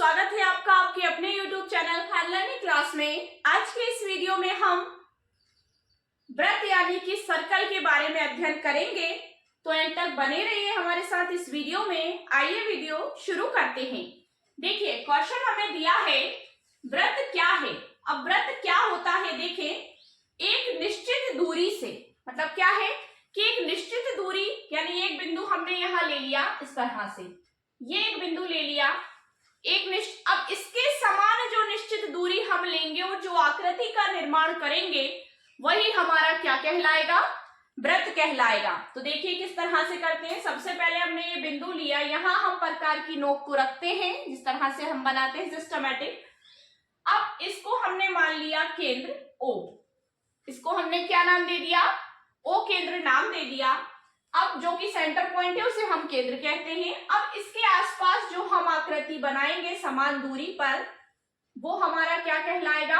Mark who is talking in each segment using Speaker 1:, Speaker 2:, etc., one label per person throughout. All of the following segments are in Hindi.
Speaker 1: स्वागत है आपका आपके अपने YouTube channel Khan learning class में। आज के इस वीडियो में हम व्रत यानी कि सर्कल के बारे में अध्ययन करेंगे, तो एंड तक बने रहिए हमारे साथ इस वीडियो में। आइए वीडियो शुरू करते हैं। देखिए क्वेश्चन हमें दिया है व्रत क्या है। अब व्रत क्या होता है, देखें एक निश्चित दूरी से, मतलब क्या है कि एक निश्चित दूरी यानी एक बिंदु हमने यहाँ ले लिया, इस तरह से ये एक बिंदु ले लिया, अब इसके समान जो निश्चित दूरी हम लेंगे और जो आकृति का निर्माण करेंगे वही हमारा क्या कहलाएगा, व्रत कहलाएगा। तो देखिए किस तरह से करते हैं। सबसे पहले हमने ये बिंदु लिया, यहां हम प्रकार की नोक को रखते हैं, जिस तरह से हम बनाते हैं सिस्टमैटिक। अब इसको हमने मान लिया केंद्र O, इसको हमने क्या नाम दे दिया, O केंद्र नाम दे दिया। अब जो कि सेंटर पॉइंट है उसे हम केंद्र कहते हैं। अब इसके आसपास जो हम आकृति बनाएंगे समान दूरी पर, वो हमारा क्या कहलाएगा,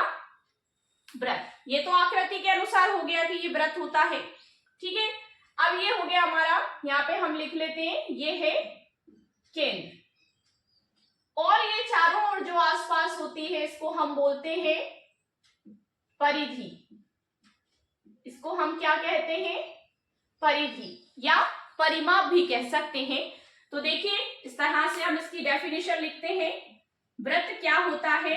Speaker 1: व्रत। ये तो आकृति के अनुसार हो गया कि ये व्रत होता है, ठीक है। अब ये हो गया हमारा, यहाँ पे हम लिख लेते हैं ये है केंद्र, और ये चारों ओर जो आसपास होती है इसको हम बोलते हैं परिधि। इसको हम क्या कहते हैं, परिधि या परिमाप भी कह सकते हैं। तो देखिए इस तरह से हम इसकी डेफिनेशन लिखते हैं। व्रत क्या होता है,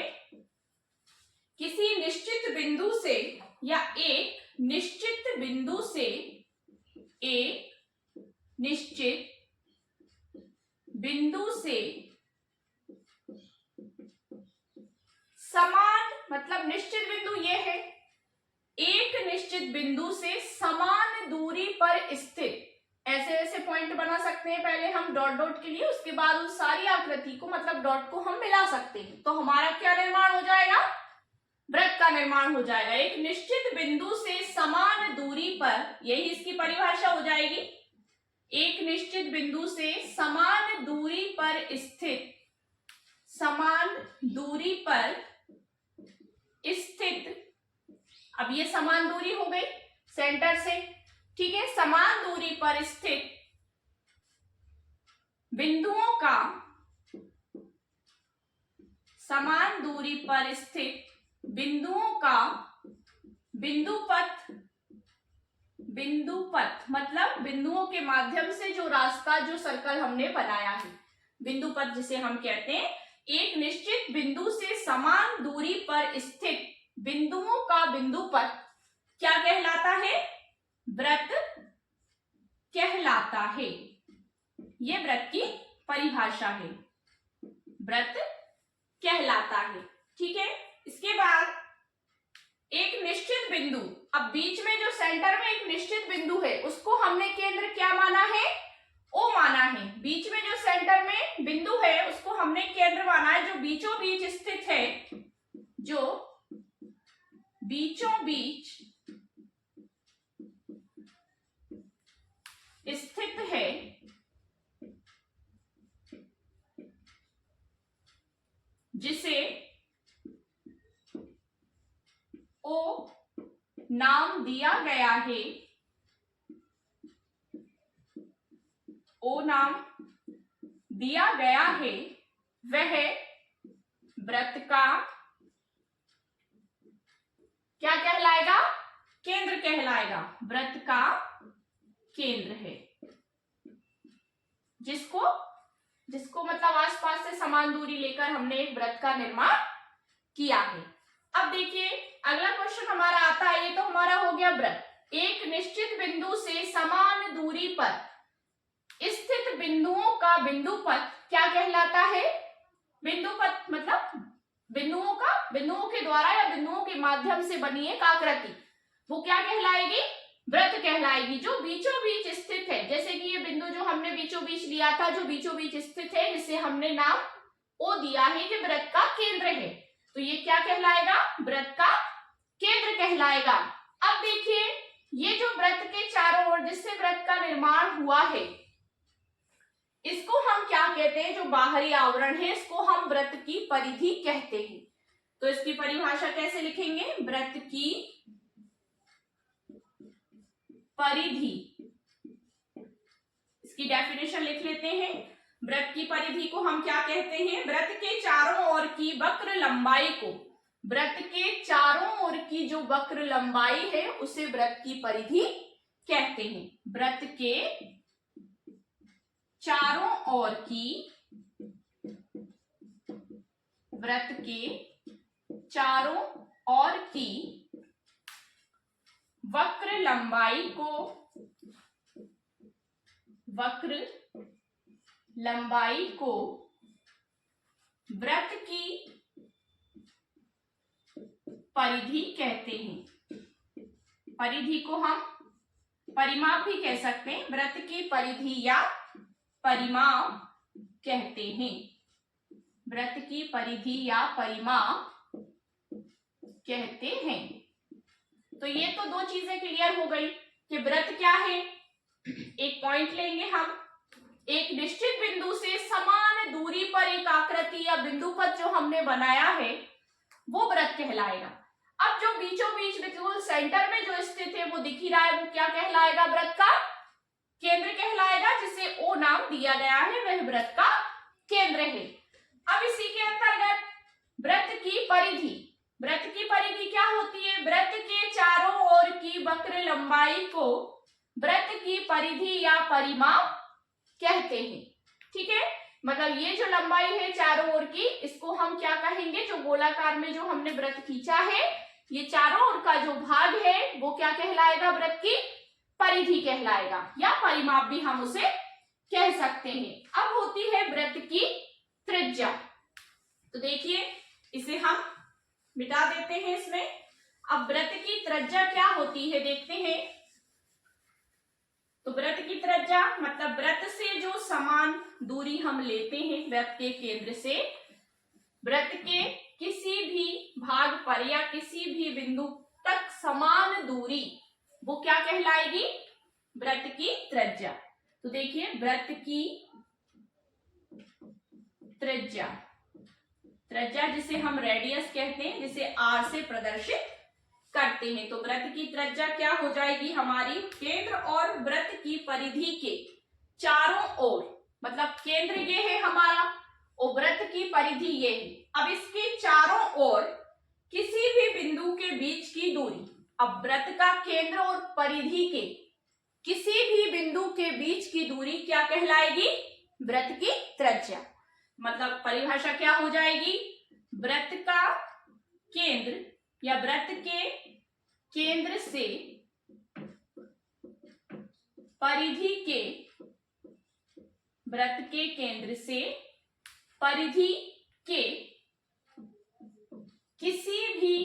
Speaker 1: किसी निश्चित बिंदु से या एक निश्चित बिंदु से एक निश्चित बिंदु से समान, मतलब निश्चित बिंदु ये है, एक निश्चित बिंदु से समान दूरी पर स्थित, ऐसे ऐसे पॉइंट बना सकते हैं पहले हम डॉट डॉट के लिए, उसके बाद उस सारी आकृति को मतलब डॉट को हम मिला सकते हैं। तो हमारा क्या निर्माण हो जाएगा, व्रत का निर्माण हो जाएगा। एक निश्चित बिंदु से समान दूरी पर, यही इसकी परिभाषा हो जाएगी। एक निश्चित बिंदु से समान दूरी पर स्थित, समान दूरी पर स्थित। अब ये समान दूरी हो गई सेंटर से, ठीक है। समान दूरी पर स्थित बिंदुओं का, समान दूरी पर स्थित बिंदुओं का बिंदुपथ, बिंदुपथ मतलब बिंदुओं के माध्यम से जो रास्ता, जो सर्कल हमने बनाया है, बिंदुपथ जिसे हम कहते हैं। एक निश्चित बिंदु से समान दूरी पर स्थित बिंदुओं का बिंदुपथ क्या कहलाता है, व्रत कहलाता है। ये व्रत की परिभाषा है, व्रत कहलाता है, ठीक है। इसके बाद एक निश्चित बिंदु, अब बीच में जो सेंटर में एक निश्चित बिंदु है उसको हमने केंद्र क्या माना है, O माना है। बीच में जो सेंटर में बिंदु है उसको हमने केंद्र माना है, जो बीचों बीच स्थित है, जो बीचों बीच स्थित है, जिसे O नाम दिया गया है, O नाम दिया गया है, वह व्रत का क्या कहलाएगा, केंद्र कहलाएगा। व्रत का केंद्र है, जिसको मतलब आसपास से समान दूरी लेकर हमने एक व्रत का निर्माण किया है। अब देखिए अगला क्वेश्चन हमारा आता है, ये तो हमारा हो गया व्रत। एक निश्चित बिंदु से समान दूरी पर स्थित बिंदुओं का बिंदुपथ क्या कहलाता है, बिंदुपथ मतलब बिंदुओं के द्वारा या बिंदुओं के माध्यम से बनी एक आकृति, वो क्या कहलाएगी, व्रत कहलाएगी, जो बीचों बीच स्थित है। जैसे कि ये बिंदु जो हमने बीचों बीच लिया था, जो बीचों बीच स्थित है, जिसे हमने नाम O दिया है, ये व्रत का केंद्र है। तो ये क्या कहलाएगा, व्रत का केंद्र कहलाएगा। अब देखिए ये जो व्रत के चारों ओर जिससे व्रत का निर्माण हुआ है, इसको हम क्या कहते हैं, जो बाहरी आवरण है इसको हम व्रत की परिधि कहते हैं। तो इसकी परिभाषा कैसे लिखेंगे, व्रत की परिधि, इसकी डेफिनेशन लिख लेते हैं। वृत्त की परिधि को हम क्या कहते हैं? वृत्त के चारों ओर की वक्र लंबाई को, वृत्त के चारों ओर की जो वक्र लंबाई है उसे वृत्त की परिधि कहते हैं। वृत्त के चारों ओर की, वृत्त के चारों ओर की वक्र लंबाई को, वक्र लंबाई को वृत्त की परिधि कहते हैं। परिधि को हम परिमाप भी कह सकते हैं, वृत्त की परिधि या परिमाप कहते हैं। वृत्त की परिधि या परिमाप कहते हैं। तो ये तो दो चीजें क्लियर हो गई कि वृत्त क्या है। एक पॉइंट लेंगे हम, एक निश्चित बिंदु से समान दूरी पर एक आकृति या बिंदु पथ जो हमने बनाया है वो वृत्त कहलाएगा। अब जो बीचों बीच बिल्कुल सेंटर में जो स्थित है वो दिख ही रहा है, वो क्या कहलाएगा? वृत्त का केंद्र कहलाएगा, जिसे ओ नाम दिया गया है, वह वृत्त का केंद्र है। अब इसी के अंतर्गत वृत्त की परिधि, वृत्त की परिधि क्या होती है? वृत्त के चारों ओर की वक्र लंबाई को वृत्त की परिधि या परिमाप कहते हैं। ठीक है, मतलब ये जो लंबाई है चारों ओर की, इसको हम क्या कहेंगे? जो गोलाकार में जो हमने वृत्त खींचा है, ये चारों ओर का जो भाग है वो क्या कहलाएगा? वृत्त की परिधि कहलाएगा, या परिमाप भी हम उसे कह सकते हैं। अब होती है वृत्त की त्रिज्या। तो देखिए, इसे हम मिटा देते हैं इसमें। अब वृत्त की त्रिज्या क्या होती है देखते हैं। तो वृत्त की त्रिज्या मतलब वृत्त से जो समान दूरी हम लेते हैं, वृत्त के केंद्र से वृत्त के किसी भी भाग पर या किसी भी बिंदु तक समान दूरी, वो क्या कहलाएगी? वृत्त की त्रिज्या। तो देखिए, वृत्त की त्रिज्या, त्रिज्या जिसे हम रेडियस कहते हैं, जिसे आर से प्रदर्शित करते हैं। तो वृत्त की त्रिज्या क्या हो जाएगी हमारी? केंद्र और वृत्त की परिधि के चारों ओर, मतलब केंद्र ये है हमारा और वृत्त की परिधि ये है। अब इसके चारों ओर किसी भी बिंदु के बीच की दूरी, अब वृत्त का केंद्र और परिधि के किसी भी बिंदु के बीच की दूरी क्या कहलाएगी? वृत्त की त्रिज्या। मतलब परिभाषा क्या हो जाएगी? वृत्त का केंद्र या वृत्त के केंद्र से परिधि के, वृत्त के केंद्र से परिधि के किसी भी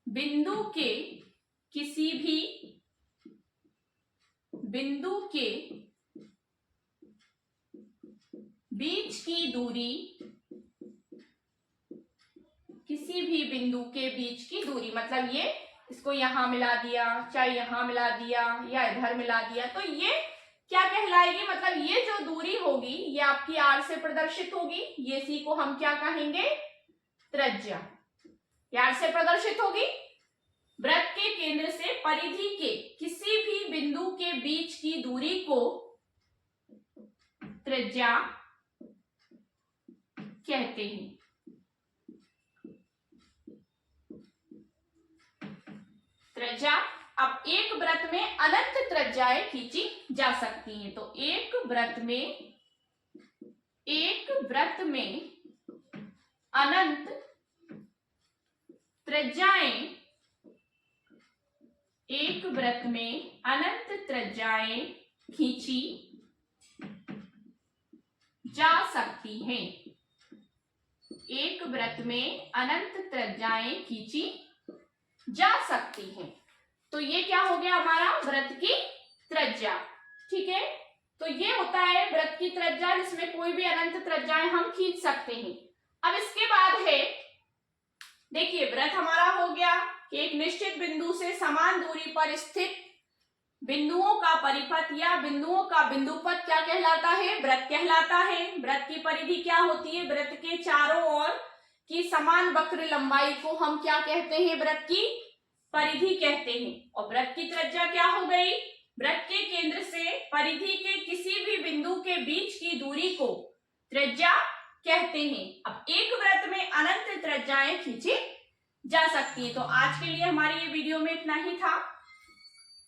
Speaker 1: बिंदु के, किसी भी बिंदु के बीच की दूरी, किसी भी बिंदु के बीच की दूरी, मतलब ये इसको यहां मिला दिया, चाहे यहां मिला दिया या इधर मिला दिया, तो ये क्या कहलाएगी? मतलब ये जो दूरी होगी ये आपकी आर से प्रदर्शित होगी। ये सी को हम क्या कहेंगे? त्रिज्या। आर से प्रदर्शित होगी। वृत्त के केंद्र से परिधि के किसी भी बिंदु के बीच की दूरी को त्रिज्या कहते हैं। त्रिज्या, अब एक वृत्त में अनंत त्रिज्याएं खींची जा सकती हैं। तो एक वृत्त में अनंत त्रिज्याएं, एक वृत्त में अनंत त्रिज्याएं खींची जा सकती हैं। एक वृत्त में अनंत त्रिज्याएं खींची जा सकती हैं। तो ये क्या हो गया हमारा? वृत्त की त्रिज्या। ठीक है, तो ये होता है वृत्त की त्रिज्या, जिसमें कोई भी अनंत त्रिज्याएं हम खींच सकते हैं। अब इसके बाद है, देखिए वृत्त हमारा हो गया कि एक निश्चित बिंदु से समान दूरी पर स्थित बिंदुओं का परिपथ या बिंदुओं का बिंदुपथ क्या कहलाता है? वृत्त कहलाता है। वृत्त की परिधि क्या होती है? वृत्त के चारों ओर की समान वक्र लंबाई को हम क्या कहते हैं? वृत्त की परिधि कहते हैं। और वृत्त की त्रिज्या क्या हो गई? वृत्त के केंद्र से परिधि के किसी भी बिंदु के बीच की दूरी को त्रिज्या कहते हैं। अब एक वृत्त में अनंत त्रिज्याएं खींची जा सकती है। तो आज के लिए हमारी ये वीडियो में इतना ही था।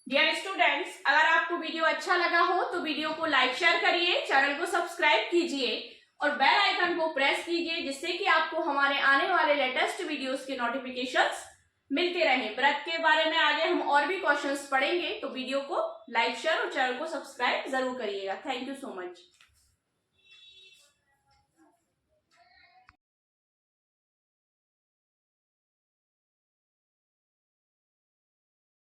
Speaker 1: डियर स्टूडेंट्स, अगर आपको वीडियो अच्छा लगा हो तो वीडियो को लाइक शेयर करिए, चैनल को सब्सक्राइब कीजिए और बेल आइकन को प्रेस कीजिए, जिससे कि आपको हमारे आने वाले लेटेस्ट वीडियोस के नोटिफिकेशंस मिलते रहे। वृत्त के बारे में आगे हम और भी क्वेश्चंस पढ़ेंगे, तो वीडियो को लाइक शेयर और चैनल को सब्सक्राइब जरूर करिएगा। Thank you so much.